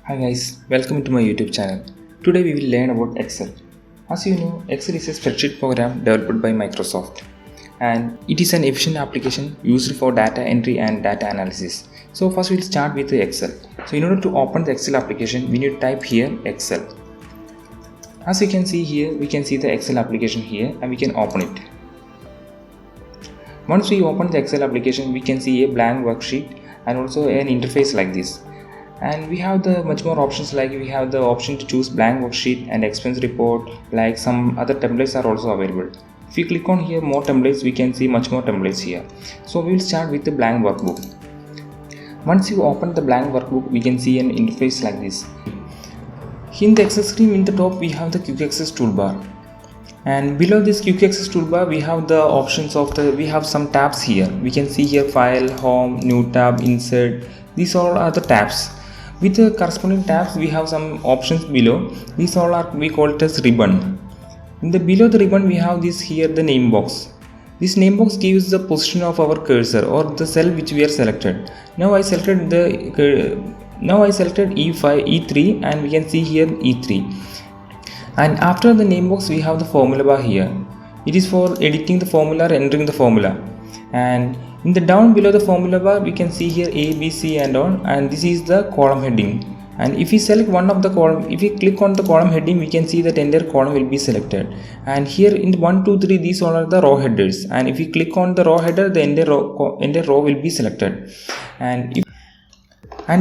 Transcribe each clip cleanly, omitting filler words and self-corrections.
Hi guys, welcome to my YouTube channel. Today we will learn about Excel. As you know, Excel is a spreadsheet program developed by Microsoft and it is an efficient application used for data entry and data analysis. So first we'll start with the Excel. So in order to open the Excel application, we need to type here Excel. As you can see here, we can see the Excel application here and we can open it. Once we open the Excel application, we can see a blank worksheet and also an interface like this. And we have the much more options, like we have the option to choose blank worksheet and expense report, like some other templates are also available. If you click on here more templates, we can see much more templates here. So we will start with the blank workbook. Once you open the blank workbook, we can see an interface like this. In the Excel screen in the top, we have the quick access toolbar. And below this quick access toolbar, we have the options of we have some tabs here. We can see here file, home, new tab, insert. These all are the tabs. With the corresponding tabs, we have some options below. These all are, we call it as ribbon. In the below the ribbon, we have this here, the name box. This name box gives the position of our cursor or the cell which we are selected. Now I selected E5, E3, and we can see here E3. And after the name box, we have the formula bar here. It is for editing the formula or entering the formula. And in the down below the formula bar, we can see here A, B, C and on, and this is the column heading. And if we select one of the column, if we click on the column heading, we can see that entire column will be selected. And here in 1, 2, 3, these all are the row headers. And if we click on the row header, the entire row will be selected. And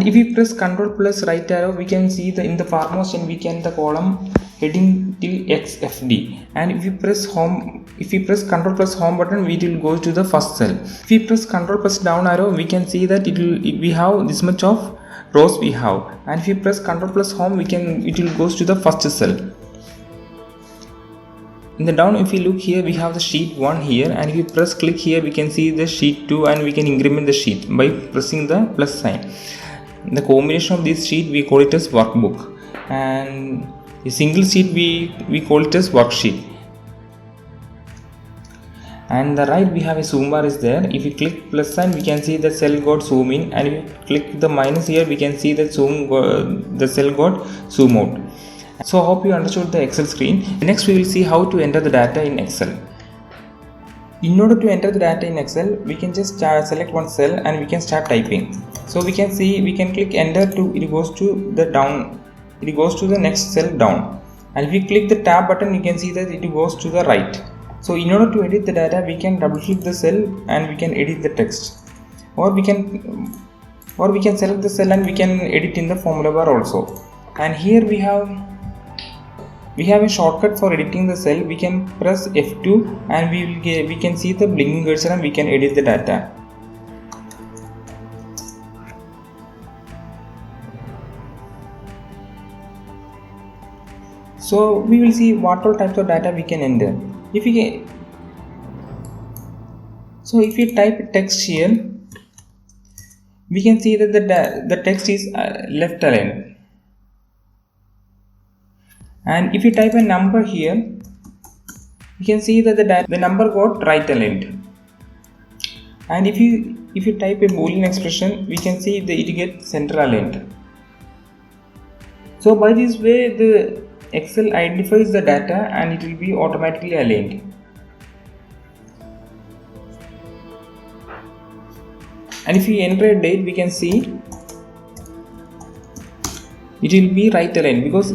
if we press Ctrl plus right arrow, we can see in the farmost and we can the column heading till XFD. And if we press Ctrl plus home button, it will go to the first cell. If we press Ctrl plus down arrow, we can see that we have this much of rows we have. And if we press Ctrl plus home, it will goes to the first cell. In the down, if we look here, we have the sheet 1 here, and if we press click here, we can see the sheet 2, and we can increment the sheet by pressing the plus sign. The combination of this sheet, we call it as workbook, and a single sheet we call it as worksheet. And the right, we have a zoom bar is there. If you click plus sign, we can see the cell got zoom in, and if you click the minus here, we can see that the cell got zoom out. So I hope you understood the Excel screen. Next we will see how to enter the data in Excel. In order to enter the data in Excel, we can just select one cell and we can start typing. So we can click enter it goes to the next cell down. And if we click the tab button, you can see that it goes to the right. So in order to edit the data, we can double click the cell and we can edit the text. Or we can select the cell and we can edit in the formula bar also. And here we have a shortcut for editing the cell. We can press F2 and we can see the blinking cursor and we can edit the data. So we will see what all types of data we can enter. If you type text here, we can see that the text is left aligned. And if you type a number here, you can see that the number got right aligned. And if you type a boolean expression, we can see that it gets center aligned. So by this way, the Excel identifies the data and it will be automatically aligned. And if you enter a date, we can see it will be right aligned because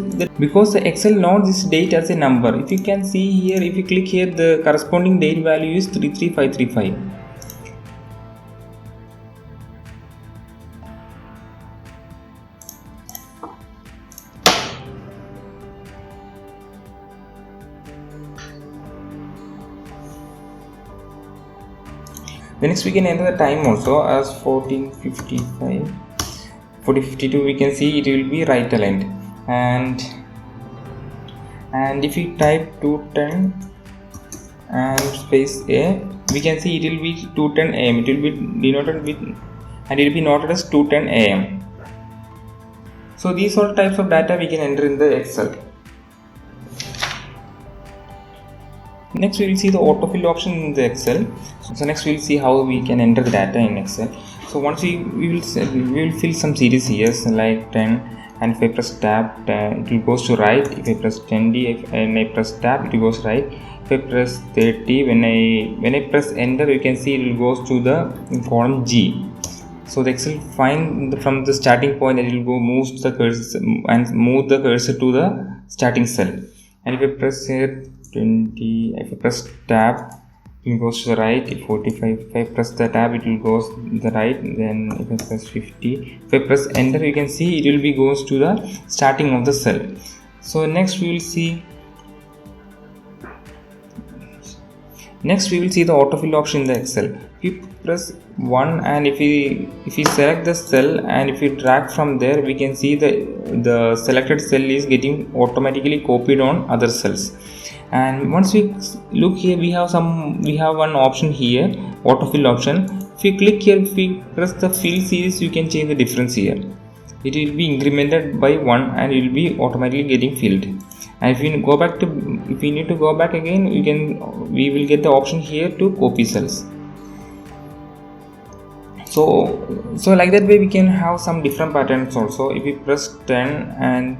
the Excel knows this date as a number. If you can see here, if you click here, the corresponding date value is 33535. The next we can enter the time also as 14:55. 40:52, we can see it will be right aligned. And if we type 2:10 and space A, we can see it will be 2:10 AM. It will be denoted with, and it will be noted as 2:10 AM. So these all types of data we can enter in the Excel. Next we will see the autofill option in the Excel. So next we will see how we can enter the data in Excel. So once we will fill some series here, so like 10, and if I press tab, it will goes to right. If I press 20 and I press tab, it goes right. If I press 30, when I press enter, you can see it will goes to the column G. So the Excel find from the starting point, it will go move the cursor and move the cursor to the starting cell. And if I press here 20, if I press tab, it will goes to the right. If 45, if I press the tab, it will goes to the right. Then if I press 50, if I press enter, you can see it will be goes to the starting of the cell. So next we will see the autofill option in the Excel. If you press 1 and if we select the cell and if we drag from there, we can see the selected cell is getting automatically copied on other cells. And once we look here, we have one option here, autofill option. If you click here, if we press the fill series, you can change the difference here. It will be incremented by 1 and it will be automatically getting filled. And if we need to go back again, we will get the option here to copy cells. So like that way we can have some different patterns also. If we press 10 and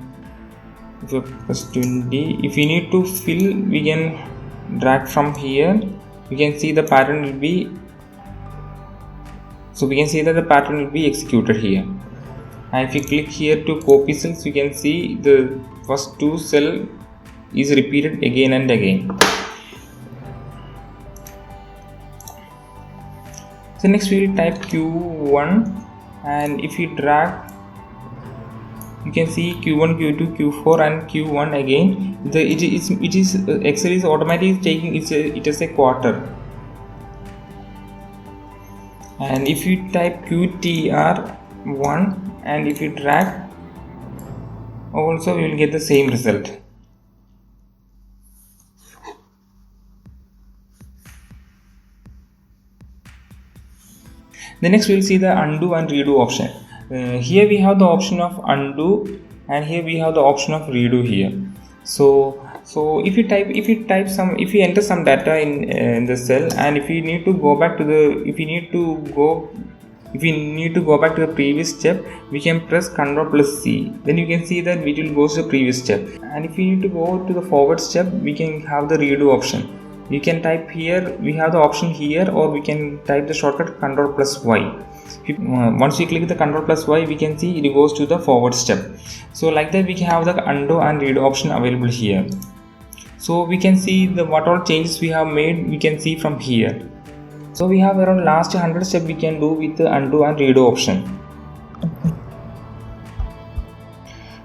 if we press 20, if we need to fill, we can drag from here. We can see the pattern will be, so we can see that the pattern will be executed here. And if you click here to copy cells, you can see the first two cell is repeated again and again. So next we will type Q1, and if you drag, you can see Q1, Q2, Q4 and Q1 again. Excel is automatically taking it as a quarter. And if you type QTR1 and if you drag, also you will get the same result. The next we will see the undo and redo option. Here we have the option of undo and here we have the option of redo here. So if you enter some data in the cell, and if you need to go back to the previous step, we can press Ctrl+C. Then you can see that it will go to the previous step. And if you need to go to the forward step, we can have the redo option. You can type here, we have the option here, or we can type the shortcut Ctrl+Y. Once we click the Ctrl+Y, we can see it goes to the forward step. So like that we can have the undo and redo option available here. So we can see what all changes we have made, we can see from here. So we have around last 100 steps we can do with the undo and redo option.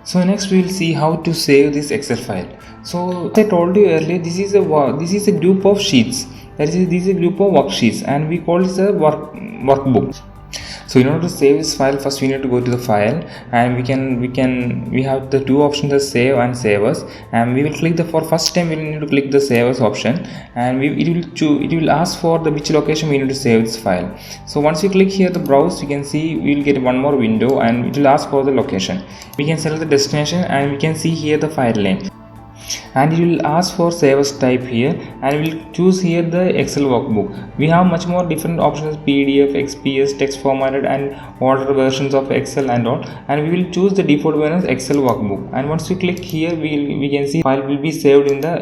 So next we will see how to save this Excel file. So as I told you earlier, this is a group of sheets. This is a group of worksheets, and we call this a workbook. So in order to save this file, first we need to go to the file, and we have the two options as save and save as, and we will click for first time we will need to click the save as option, and it will ask for which location we need to save this file. So once we click here the browse, you can see we will get one more window and it will ask for the location. We can select the destination and we can see here the file name. And it will ask for save as type here, and we will choose here the Excel workbook. We have much more different options: PDF, XPS, text formatted, and older versions of Excel and all. And we will choose the default one as Excel workbook. And once we click here, we can see file will be saved in the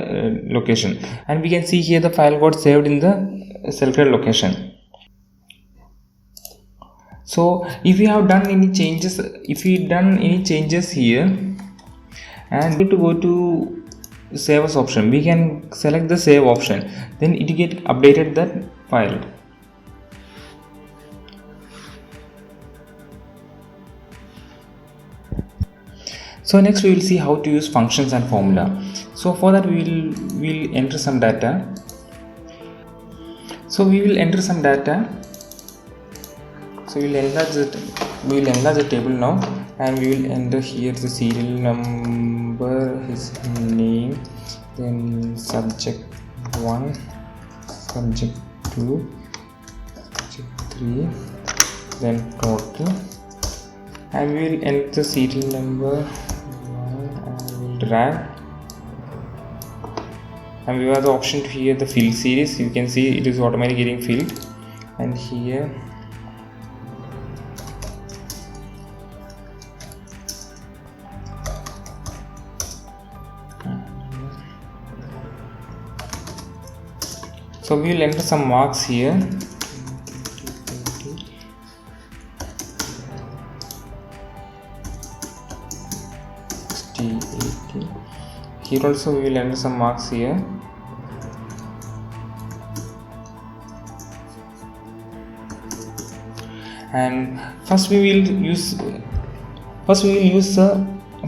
location, and we can see here the file got saved in the selected location. So if we have done any changes, here, and need to go to save as option, we can select the save option, then it get updated that file. So next we will see how to use functions and formula. So for that we will enter some data. So we will enter some data. So we will enlarge the table now, and we will enter here the serial number, his name, then subject 1, subject 2, subject 3, then total, and we will enter the serial number 1 and we will drag, and we have the option to here the fill series. You can see it is automatically getting filled, and here So we will enter some marks here. Here also we will enter some marks here. And first we will use the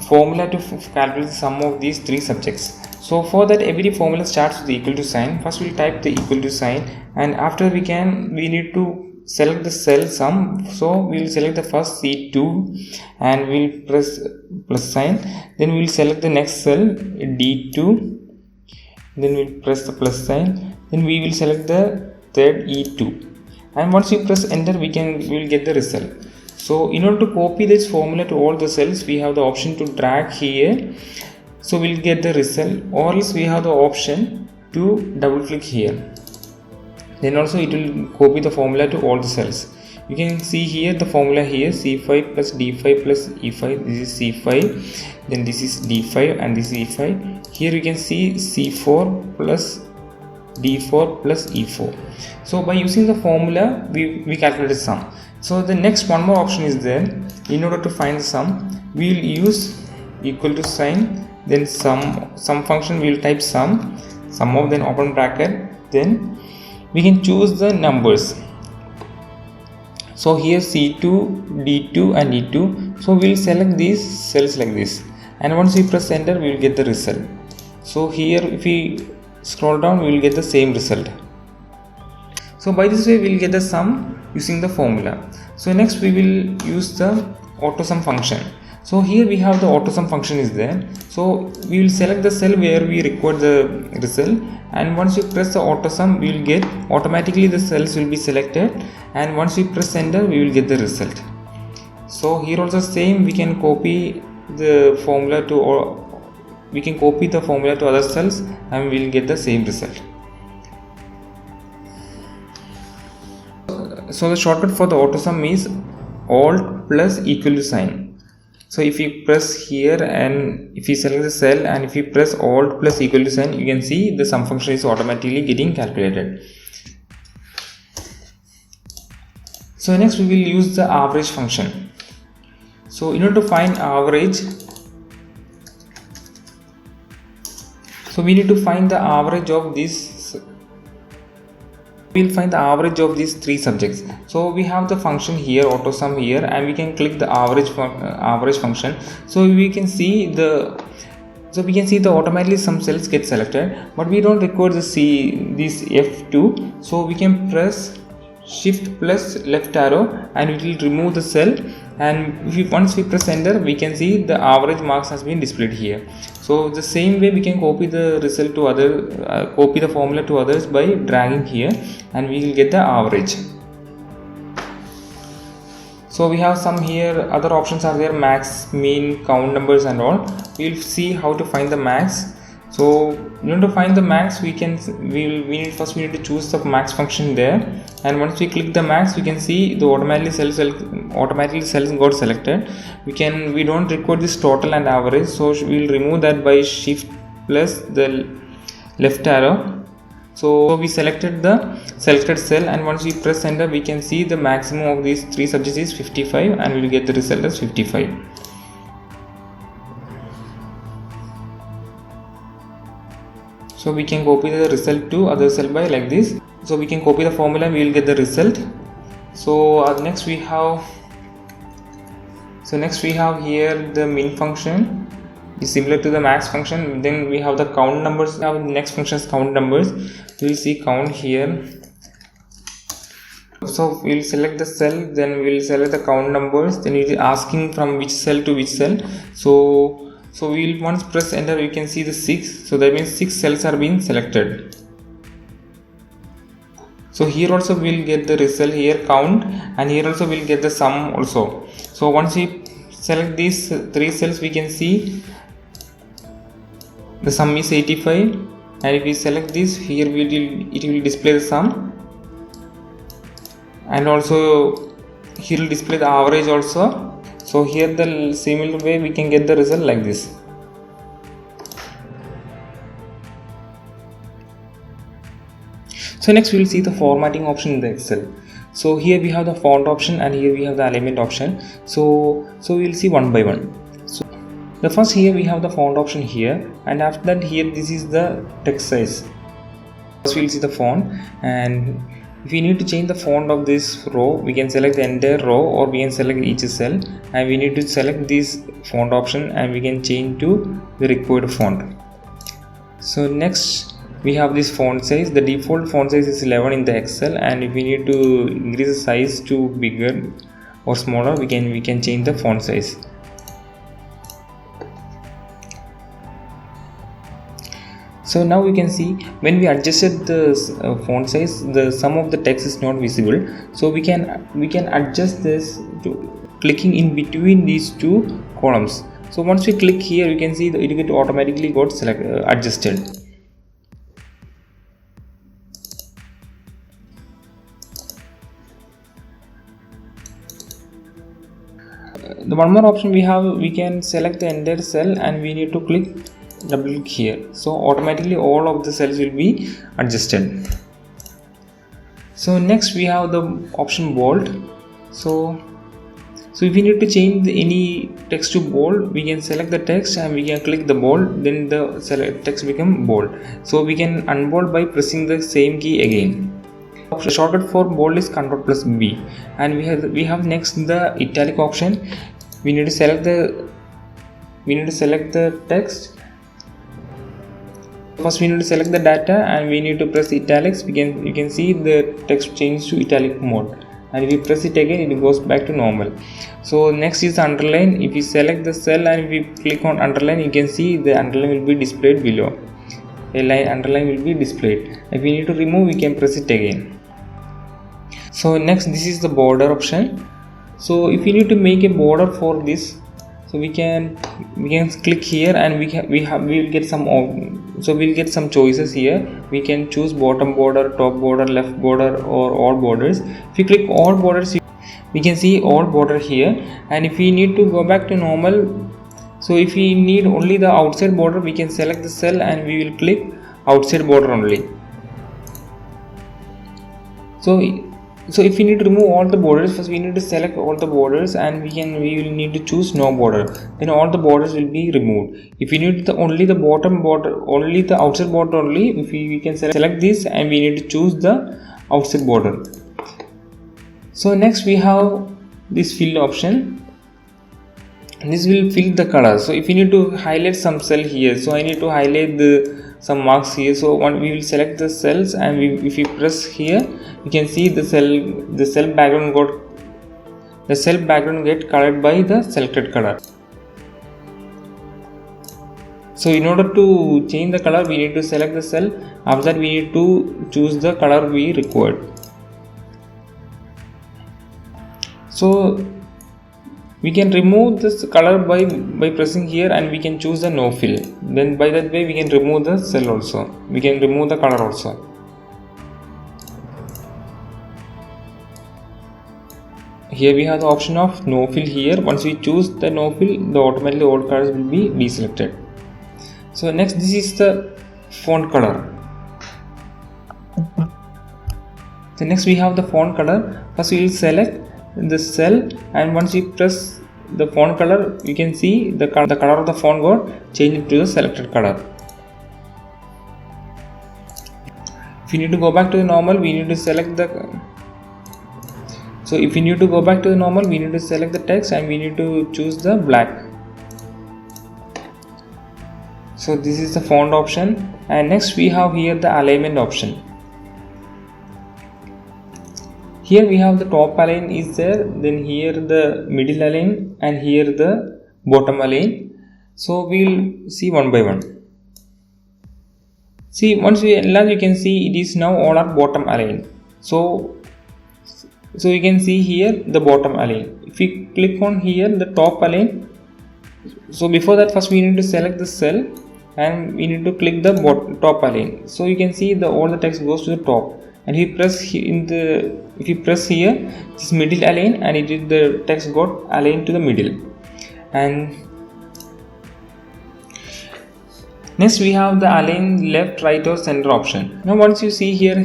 formula to calculate the sum of these three subjects. So for that, every formula starts with the equal to sign. First we will type the equal to sign, and after we need to select the cell sum. So we will select the first C2 and we will press plus sign. Then we will select the next cell D2. Then we will press the plus sign. Then we will select the third E2. And once you press enter, we will get the result. So in order to copy this formula to all the cells, we have the option to drag here. So we'll get the result, or else we have the option to double click here. Then also it will copy the formula to all the cells. You can see here the formula here, C5 plus D5 plus E5. This is C5, then this is D5 and this is E5. Here you can see C4 plus D4 plus E4. So by using the formula, we calculate the sum. So the next one more option is there. In order to find the sum, we will use equal to sign, then sum function, we will type sum of, then open bracket, then we can choose the numbers. So here C2, D2 and E2. So we will select these cells like this, and once we press enter, we will get the result. So here if we scroll down, we will get the same result. So by this way we will get the sum using the formula. So next we will use the AutoSum function. So here we have the AutoSum function is there. So we will select the cell where we record the result, and once you press the AutoSum, we will get automatically the cells will be selected, and once we press enter, we will get the result. So here also same, we can copy the formula to other cells and we will get the same result. So the shortcut for the AutoSum is Alt plus equal to sign. So if you press here and if you select the cell and if you press Alt plus equal to sign, you can see the sum function is automatically getting calculated. So next we will use the average function. So in order to find average, so we need to find the average of these. We'll find the average of these three subjects. So we have the function here, AutoSum here, and we can click the average function. So we can see the automatically some cells get selected, but we don't record this F2. So we can press Shift plus left arrow and it will remove the cell, and once we press enter, we can see the average marks has been displayed here. So the same way we can copy the result to copy the formula to others by dragging here, and we will get the average. So we have some here, other options are there, max, mean, count numbers and all. We will see how to find the max. So in order to find the max, we need to choose the max function there, and once we click the max, we can see the automatically cells got selected. We don't record this total and average, so we will remove that by Shift plus the left arrow. So we selected the selected cell, and once we press enter, we can see the maximum of these three subjects is 55, and we will get the result as 55. So we can copy the result to other cell by like this. So we can copy the formula, we will get the result. So next we have here the min function is similar to the max function. Then we have the count numbers. Now the next function is count numbers. We will see count here. So we will select the cell, then we will select the count numbers, then it is asking from which cell to which cell. So we will once press enter, you can see the 6. So that means 6 cells are being selected. So here also we will get the result here, count, and here also we will get the sum also. So once we select these 3 cells, we can see the sum is 85, and if we select this here, it will display the sum, and also here will display the average also. So here the similar way we can get the result like this. So next we will see the formatting option in the Excel. So here we have the font option and here we have the alignment option. So we will see one by one. So the first, here we have the font option here, and after that here this is the text size. First we will see the font, and if we need to change the font of this row, we can select the entire row or we can select each cell, and we need to select this font option and we can change to the required font. So next we have this font size. The default font size is 11 in the Excel, and if we need to increase the size to bigger or smaller, we can change the font size. So now we can see when we adjusted the font size, the sum of the text is not visible. So we can adjust this to clicking in between these two columns. So once we click here, you can see that it automatically got adjusted. The one more option we have, we can select the entire cell and we need to double click here. So automatically all of the cells will be adjusted. So next we have the option bold. So if we need to change any text to bold, we can select the text and we can click the bold, then the text become bold. So we can unbold by pressing the same key again. The shortcut for bold is Ctrl+B, and we have next the italic option. We need to select the text. First we need to select the data and we need to press italics. You can see the text change to italic mode, and if we press it again, it goes back to normal. So next is underline. If we select the cell and if we click on underline, you can see the underline will be displayed below. A line underline will be displayed. If we need to remove, we can press it again. So next, this is the border option. So if we need to make a border for this, so we can click here and we'll get some choices here. We can choose bottom border, top border, left border, or all borders. If you click all borders, we can see all border here. And if we need to go back to normal, so if we need only the outside border, we can select the cell and we will click outside border only. So if we need to remove all the borders, first we need to select all the borders and we will need to choose no border. Then all the borders will be removed. If we need only the bottom border, only the outside border only, if we can select this and we need to choose the outside border. So next we have this fill option. This will fill the color. So if you need to highlight some cell here, so I need to highlight some marks here. So we will select the cells and if we press here, you can see the cell background get colored by the selected color. So in order to change the color, we need to select the cell. After that, we need to choose the color we required. So we can remove this color by pressing here and we can choose the no fill. Then by that way we can remove the cell also. We can remove the color also. Here we have the option of no fill here. Once we choose the no fill, the automatically all colors will be deselected. So next, this is the font color. So next we have the font color. First we will select the cell and once we press the font color, you can see the color of the font got changed to the selected color. If you need to go back to the normal, we need to select the. So if we need to go back to the normal, we need to select the text and we need to choose the black. So this is the font option, and next we have here the alignment option. Here we have the top align is there, then here the middle align and here the bottom align. So we'll see one by one. See, once we enlarge, you can see it is now all are bottom align. So you can see here the bottom align. If we click on here the top align, so before that first we need to select the cell and we need to click the top align. So you can see all the text goes to the top, and if you press here this middle align and the text got aligned to the middle. And Next we have the align left, right or center option. Now once you see here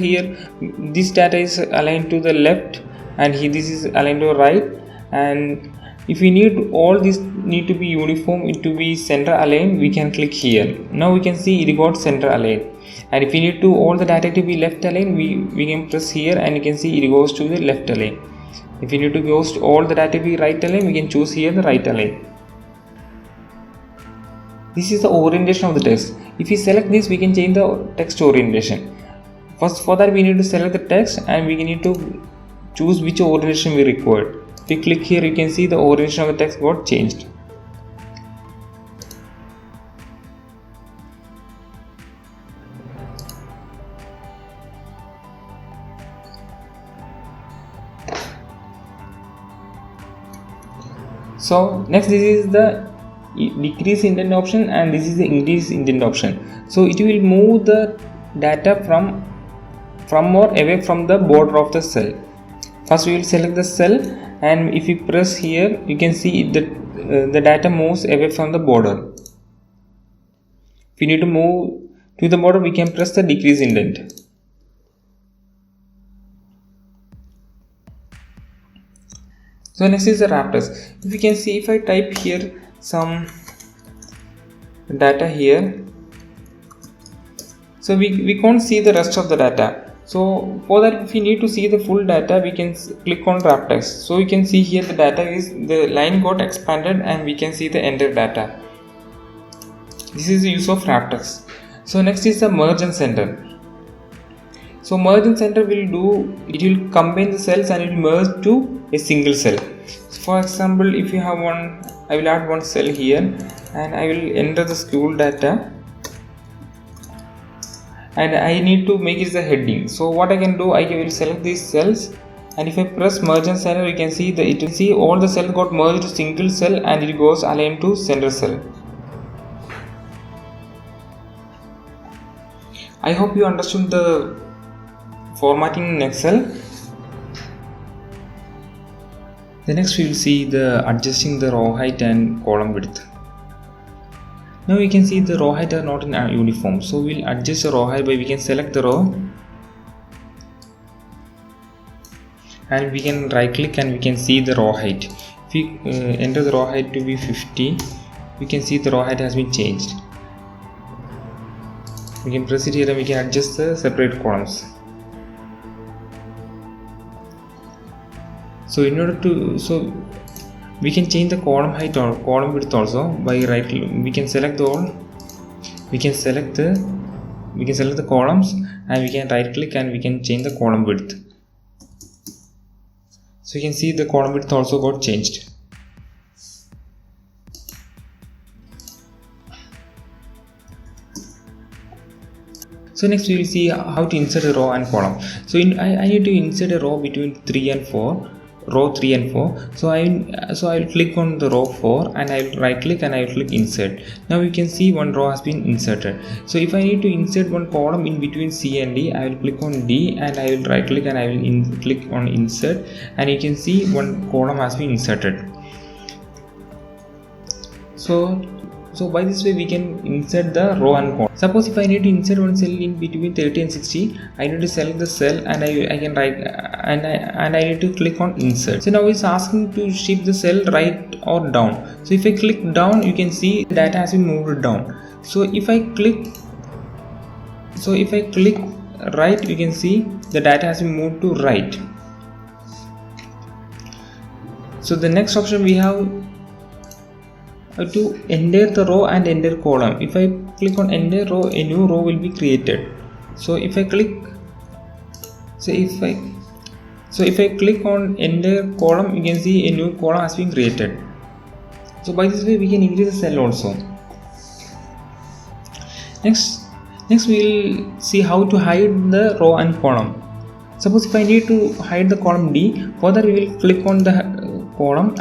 this data is aligned to the left and here this is aligned to right, and if we need all this need to be uniform, it to be center aligned, we can click here. Now we can see it got center aligned, and if we need to all the data to be left aligned, we can press here and you can see it goes to the left align. If we need to go to all the data to be right align, we can choose here the right align. This is the orientation of the text. If we select this, we can change the text orientation. First, for that we need to select the text and we need to choose which orientation we require. If we click here, you can see the orientation of the text got changed. So next, this is the decrease indent option and this is the increase indent option. So it will move the data from or away from the border of the cell. First we will select the cell, and if you press here, you can see that the data moves away from the border. If we need to move to the border, we can press the decrease indent. So next is the wrappers. If you can see, if I type here some data here, so we can't see the rest of the data. So for that, if we need to see the full data, we can click on wrap text. So you can see here the data is, the line got expanded and we can see the entire data. This is the use of wrap text. So next is the merge and center. So merge and center will do, it will combine the cells and it will merge to a single cell. So for example, if you have one, I will add one cell here and I will enter the school data and I need to make it the heading. So what I can do, I will select these cells, and if I press merge and center, you can see it will see all the cells got merged to single cell and it goes aligned to center cell. I hope you understood the formatting in Excel. The next we will see the adjusting the row height and column width. Now you can see the row height are not in uniform, so we will adjust the row height by we can select the row and we can right click and we can see the row height. If we enter the row height to be 50, we can see the row height has been changed. We can press it here and we can adjust the separate columns. So in order to, so we can change the column height or column width also by right. We can select all. We can select the columns and we can right click and we can change the column width. So you can see the column width also got changed. So next we will see how to insert a row and column. So I need to insert a row between 3 and 4. Row 3 and 4. So I will click on the row 4 and I will right click and I will click insert. Now you can see one row has been inserted. So if I need to insert one column in between C and D, I will click on D and I will right click and I will click on insert, and you can see one column has been inserted. So by this way we can insert the row and column. Suppose if I need to insert one cell in between 30 and 60, I need to select the cell and I can write and I need to click on insert. So now it's asking to shift the cell right or down. So if I click down, you can see the data has been moved down. So if I click right, you can see the data has been moved to right. So the next option we have to enter the row and enter column. If I click on enter row, a new row will be created. So if I click on enter column, you can see a new column has been created. So by this way we can increase the cell also. Next we will see how to hide the row and column. Suppose if I need to hide the column D, further we will click on the column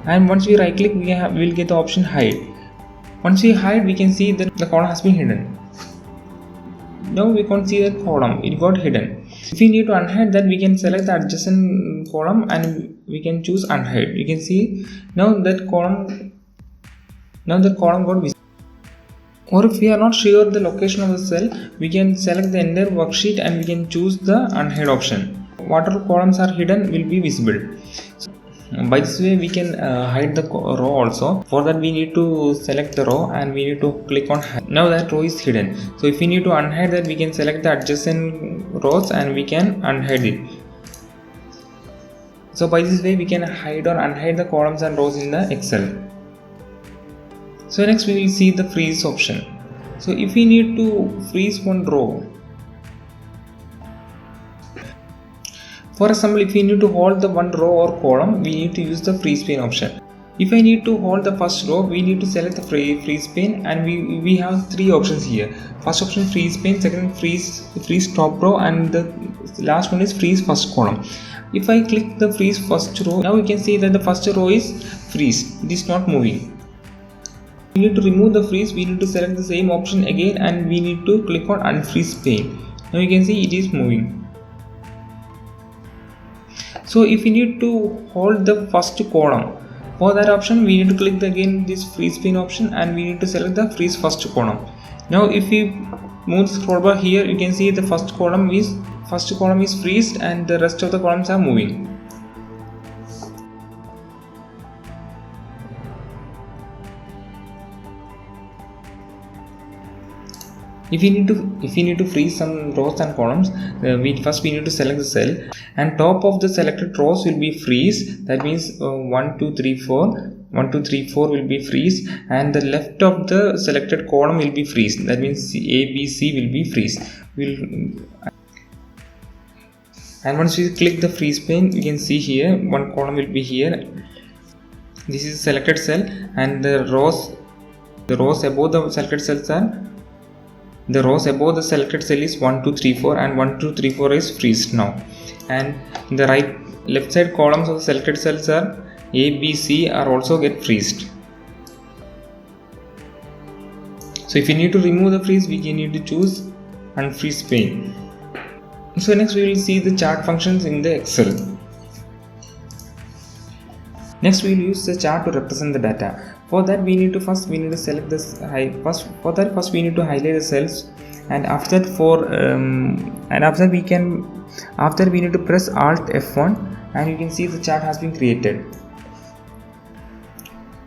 and once we right click, we will get the option hide. Once we hide, we can see that the column has been hidden. Now we can't see that column, it got hidden. If we need to unhide that, we can select the adjacent column and we can choose unhide. You can see now that column got visible. Or if we are not sure the location of the cell, we can select the entire worksheet and we can choose the unhide option. Whatever columns are hidden will be visible. So, by this way we can hide the row also. For that we need to select the row and we need to click on hide. Now that row is hidden. So if we need to unhide that, we can select the adjacent rows and we can unhide it. So by this way we can hide or unhide the columns and rows in the Excel. So next we will see the freeze option. So if we need to freeze one row, for example, if we need to hold the one row or column, we need to use the freeze pane option. If I need to hold the first row, we need to select the freeze pane, and we have three options here. First option freeze pane, second freeze top row, and the last one is freeze first column. If I click the freeze first row, now you can see that the first row is freeze, it is not moving. We need to remove the freeze, we need to select the same option again and we need to click on unfreeze pane. Now you can see it is moving. So if we need to hold the first column, for that option we need to click again this freeze pane option and we need to select the freeze first column. Now if we move the scroll bar here, you can see the first column is freezed and the rest of the columns are moving. If we need to freeze some rows and columns, first we need to select the cell, and top of the selected rows will be freeze. That means 1 2 3 4 will be freeze, and the left of the selected column will be freeze. That means A, B, C will be freeze. And once we click the freeze pane, you can see here one column will be here. This is selected cell, and the rows above the selected cells are. The rows above the selected cell is 1 2 3 4 and 1 2 3 4 is freezed now, and the left side columns of the selected cells are A, B, C are also get freezed. So if you need to remove the freeze, we need to choose unfreeze pane. So next we will see the chart functions in the Excel. Next we will use the chart to represent the data. For that we need to select this first we need to highlight the cells, and after that we need to press Alt F1 and you can see the chart has been created.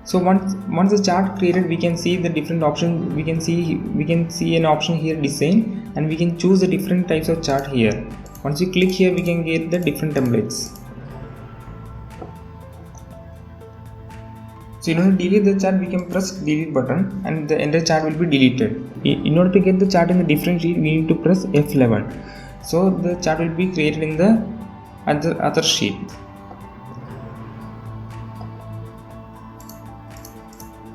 So once the chart created, we can see the different options. We can see an option here, design, and we can choose the different types of chart here. Once you click here, we can get the different templates. So in order to delete the chart, we can press delete button and the entire chart will be deleted. In order to get the chart in the different sheet, we need to press F11. So the chart will be created in the other sheet.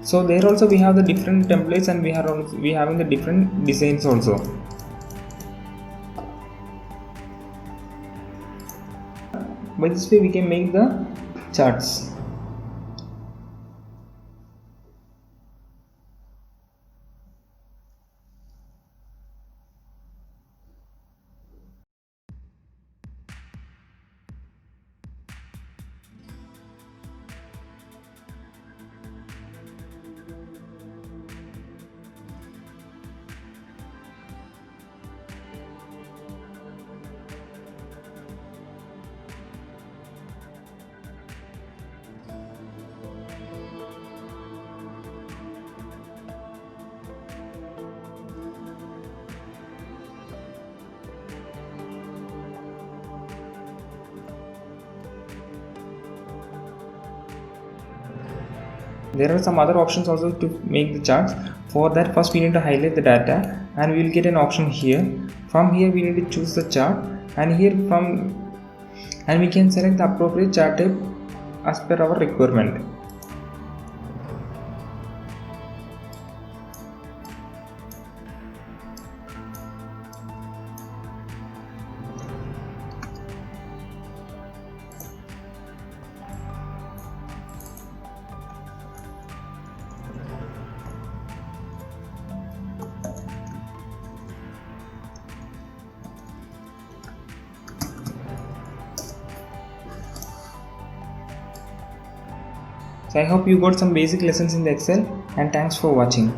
So there also we have the different templates and we having the different designs also. By this way we can make the charts. There are some other options also to make the charts. For that, first we need to highlight the data and we will get an option here. From here we need to choose the chart, and we can select the appropriate chart type as per our requirement. So I hope you got some basic lessons in the Excel, and thanks for watching.